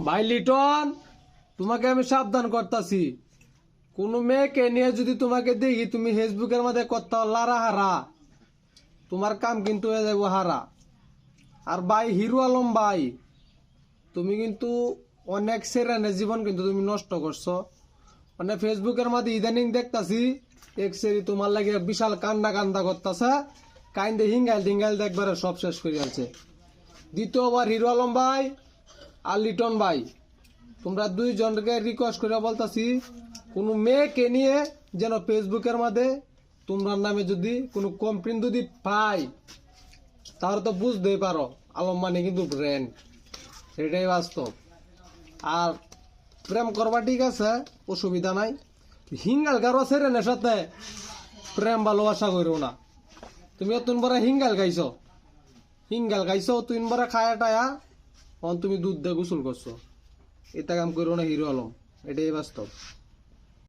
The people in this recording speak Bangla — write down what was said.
ভাই লিটন, তোমাকে আমি সাবধান করতাছি, কোন মেয়েকে নিয়ে যদি তোমাকে দেখি তুমি ফেসবুকের মধ্যে করতে লারা হারা, তোমার কাম কিন্তু হয়ে যাবো হারা। আর ভাই হিরো আলম ভাই, তুমি কিন্তু অনেক সেরানের জীবন কিন্তু তুমি নষ্ট করছো। মানে ফেসবুকের মধ্যে ইদানিং দেখতাছি এক সেরি তোমার লাগে বিশাল কান্দা কান্দা করতেছে, কাইন্দে হিঙ্গাইল টিঙ্গাইল দেখবারে সব শেষ করে যাচ্ছে। দ্বিতীয়বার হিরো আলম ভাই আর লিটন ভাই, তোমরা দুইজনকে রিকোয়েস্ট করে বলতাছি, কোনো মেয়েকে নিয়ে যেন ফেসবুকের মধ্যে তোমার নামে যদি কোনো কমপ্লেন যদি পাই, তাহলে তো বুঝতেই পারো আলম মানে কিন্তু ব্র্যান্ড, এটাই বাস্তব। আর প্রেম করবা ঠিক আছে, অসুবিধা নাই, হিঙ্গাল গারো সেরেনের সাথে প্রেম ভালোবাসা করো না। তুমি অতুন বড় হিঙ্গাল গাইছো তুই বড় খায়া টায়া, তুমি দুধ দিয়ে গোসল করছো, এটা কাম করো না হিরো আলম, এটাই বাস্তব।